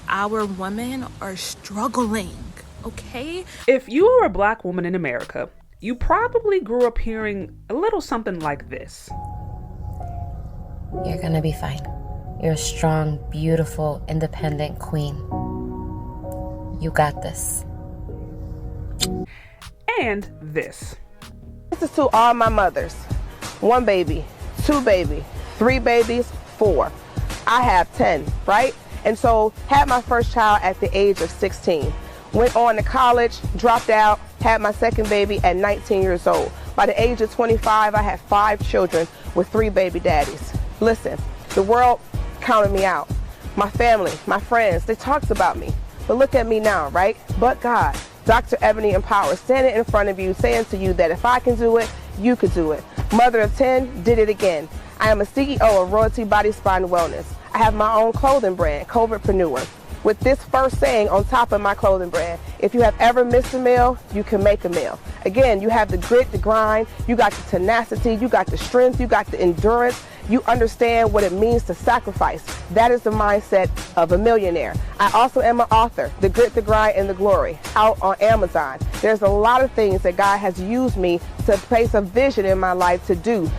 Our women are struggling, okay? If you are a Black woman in America, you probably grew up hearing a little something like this. You're gonna be fine. You're a strong, beautiful, independent queen. You got this. And this. This is to all my mothers. 1 baby, 2 baby, 3 babies, 4. I have 10, right? And so had my first child at the age of 16. Went on to college, dropped out, had my second baby at 19 years old. By the age of 25, I had 5 children with 3 baby daddies. Listen, the world counted me out. My family, my friends, they talked about me. But look at me now, right? But God, Dr. Ebony Empowers, standing in front of you, saying to you that if I can do it, you could do it. Mother of 10, did it again. I am a CEO of Royalty Body Spine Wellness. I have my own clothing brand, COVIDpreneur. With this first saying on top of my clothing brand, if you have ever missed a meal, you can make a meal. Again, you have the grit, the grind, you got the tenacity, you got the strength, you got the endurance. You understand what it means to sacrifice. That is the mindset of a millionaire. I also am an author, The Grit, the Grind, and the Glory, out on Amazon. There's a lot of things that God has used me to place a vision in my life to do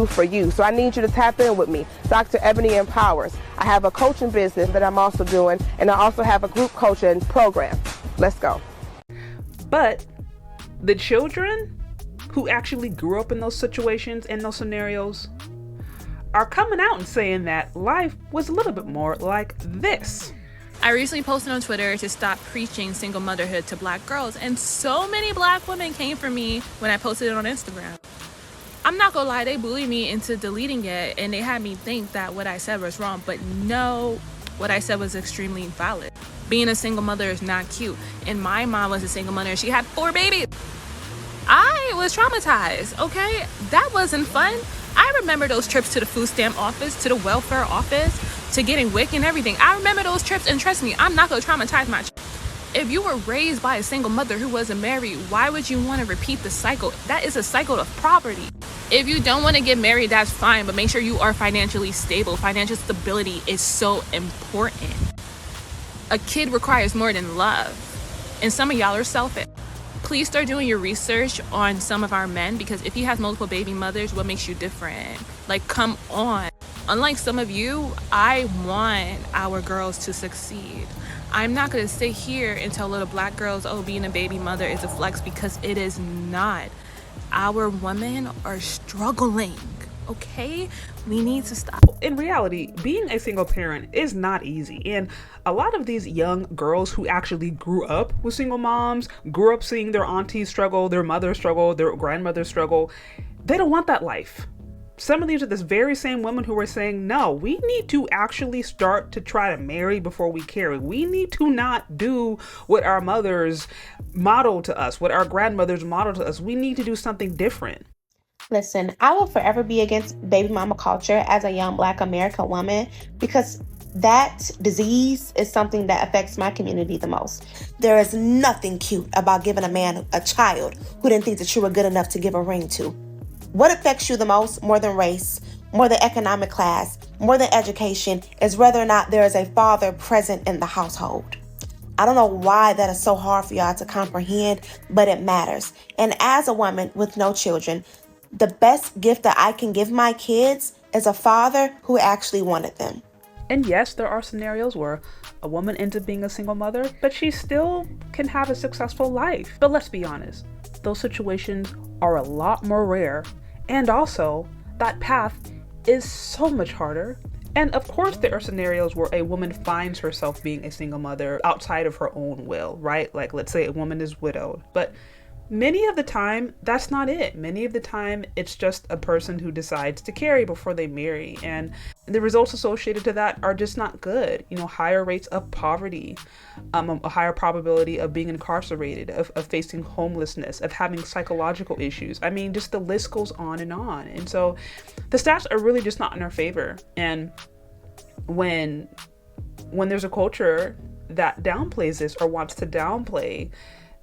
for you. So I need you to tap in with me. Dr. Ebony Empowers. I have a coaching business that I'm also doing, and I also have a group coaching program. Let's go. But the children who actually grew up in those situations and those scenarios are coming out and saying that life was a little bit more like this. I recently posted on Twitter to stop preaching single motherhood to Black girls, and so many Black women came for me when I posted it on Instagram. I'm not gonna lie, they bullied me into deleting it, and they had me think that what I said was wrong, but no, what I said was extremely valid. Being a single mother is not cute, and my mom was a single mother and she had 4 babies. I was traumatized, okay? That wasn't fun. I remember those trips to the food stamp office, to the welfare office, to getting WIC and everything. I remember those trips, and trust me, I'm not gonna traumatize my child. If you were raised by a single mother who wasn't married, why would you want to repeat the cycle? That is a cycle of poverty. If you don't want to get married, that's fine, but make sure you are financially stable. Financial stability is so important. A kid requires more than love, and some of y'all are selfish. Please start doing your research on some of our men, because if he has multiple baby mothers, what makes you different? Like, come on. Unlike some of you, I want our girls to succeed. I'm not going to sit here and tell little Black girls, oh, being a baby mother is a flex, because it is not. Our women are struggling, okay? We need to stop. In reality, being a single parent is not easy. And a lot of these young girls who actually grew up with single moms, grew up seeing their aunties struggle, their mother struggle, their grandmother struggle, they don't want that life. Some of these are this very same women who are saying, no, we need to actually start to try to marry before we carry. We need to not do what our mothers model to us, what our grandmothers model to us. We need to do something different. Listen, I will forever be against baby mama culture as a young Black American woman, because that disease is something that affects my community the most. There is nothing cute about giving a man a child who didn't think that you were good enough to give a ring to. What affects you the most, more than race, more than economic class, more than education, is whether or not there is a father present in the household. I don't know why that is so hard for y'all to comprehend, but it matters. And as a woman with no children, the best gift that I can give my kids is a father who actually wanted them. And yes, there are scenarios where a woman ends up being a single mother, but she still can have a successful life. But let's be honest, those situations are a lot more rare. And also, that path is so much harder. And of course, there are scenarios where a woman finds herself being a single mother outside of her own will, right? Like, let's say a woman is widowed, but many of the time, that's not it. Many of the time, it's just a person who decides to carry before they marry. And the results associated to that are just not good. You know, higher rates of poverty, a higher probability of being incarcerated, of facing homelessness, of having psychological issues. I mean, just the list goes on. And so the stats are really just not in our favor. And when there's a culture that downplays this or wants to downplay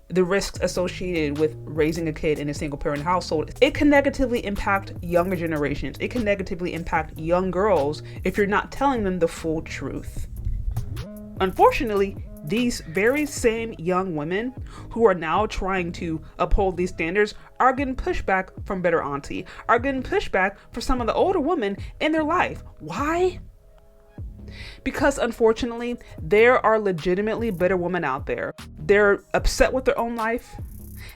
the risks associated with raising a kid in a single parent household, it can negatively impact younger generations. It can negatively impact young girls if you're not telling them the full truth. Unfortunately, these very same young women who are now trying to uphold these standards are getting pushback from better auntie, are getting pushback for some of the older women in their life. Why? Because unfortunately, there are legitimately better women out there. They're upset with their own life.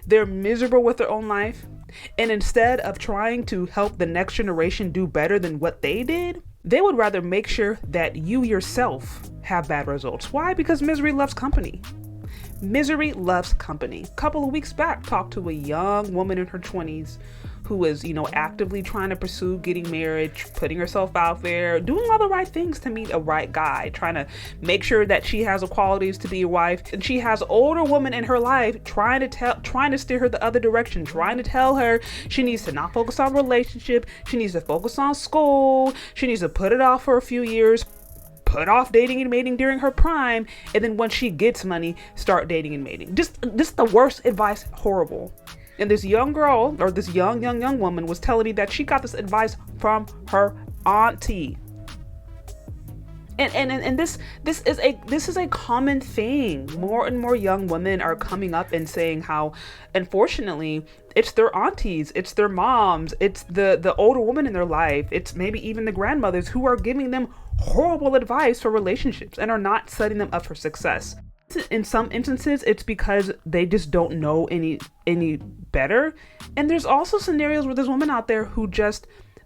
They're miserable with their own life. And instead of trying to help the next generation do better than what they did, they would rather make sure that you yourself have bad results. Why? Because misery loves company. Misery loves company. A couple of weeks back, talked to a young woman in her 20s who was, actively trying to pursue getting married, putting herself out there, doing all the right things to meet a right guy, trying to make sure that she has the qualities to be a wife. And she has older women in her life trying to steer her the other direction, trying to tell her she needs to not focus on relationship, she needs to focus on school, she needs to put it off for a few years, put off dating and mating during her prime, and then once she gets money, start dating and mating. Just the worst advice, horrible. And this young girl, or this young woman, was telling me that she got this advice from her auntie. And this is a common thing. More and more young women are coming up and saying how, unfortunately, it's their aunties, it's their moms, it's the older woman in their life, it's maybe even the grandmothers who are giving them horrible advice for relationships and are not setting them up for success. In some instances, it's because they just don't know any better. And there's also scenarios where there's women out there who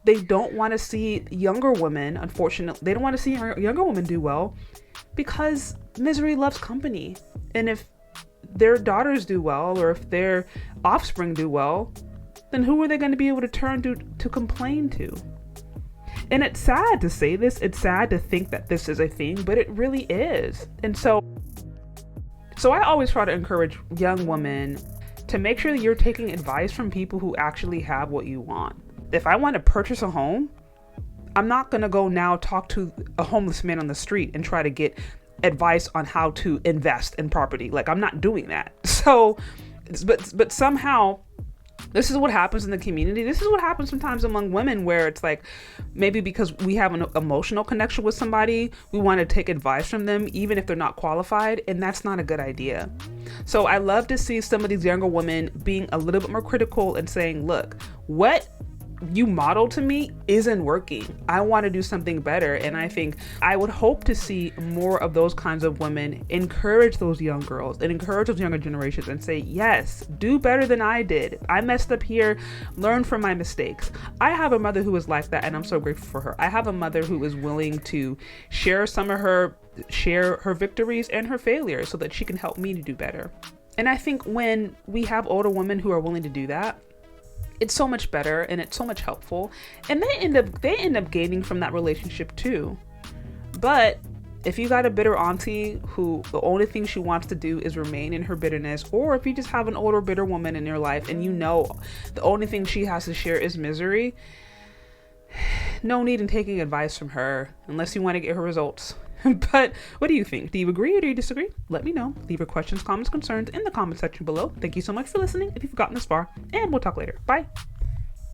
they don't want to see younger women, unfortunately, they don't want to see younger women do well because misery loves company. And if their daughters do well, or if their offspring do well, then who are they going to be able to turn to complain to? And it's sad to say this, it's sad to think that this is a thing, but it really is. And so I always try to encourage young women to make sure that you're taking advice from people who actually have what you want. If I want to purchase a home, I'm not going to go now talk to a homeless man on the street and try to get advice on how to invest in property. Like, I'm not doing that. So, but somehow, this is what happens in the community. This is what happens sometimes among women, where it's like, maybe because we have an emotional connection with somebody, we want to take advice from them, even if they're not qualified. And that's not a good idea. So I love to see some of these younger women being a little bit more critical and saying, look, what you model to me isn't working. I want to do something better. And I think I would hope to see more of those kinds of women encourage those young girls and encourage those younger generations and say, yes, do better than I did. I messed up here. Learn from my mistakes. I have a mother who is like that, and I'm so grateful for her. I have a mother who is willing to share her victories and her failures so that she can help me to do better. And I think when we have older women who are willing to do that, it's so much better and it's so much helpful, and they end up gaining from that relationship too. But if you got a bitter auntie who the only thing she wants to do is remain in her bitterness, or if you just have an older bitter woman in your life and the only thing she has to share is misery, no need in taking advice from her unless you want to get her results. But what do you think? Do you agree or do you disagree? Let me know. Leave your questions, comments, concerns in the comment section below. Thank you so much for listening if you've gotten this far, and we'll talk later. Bye.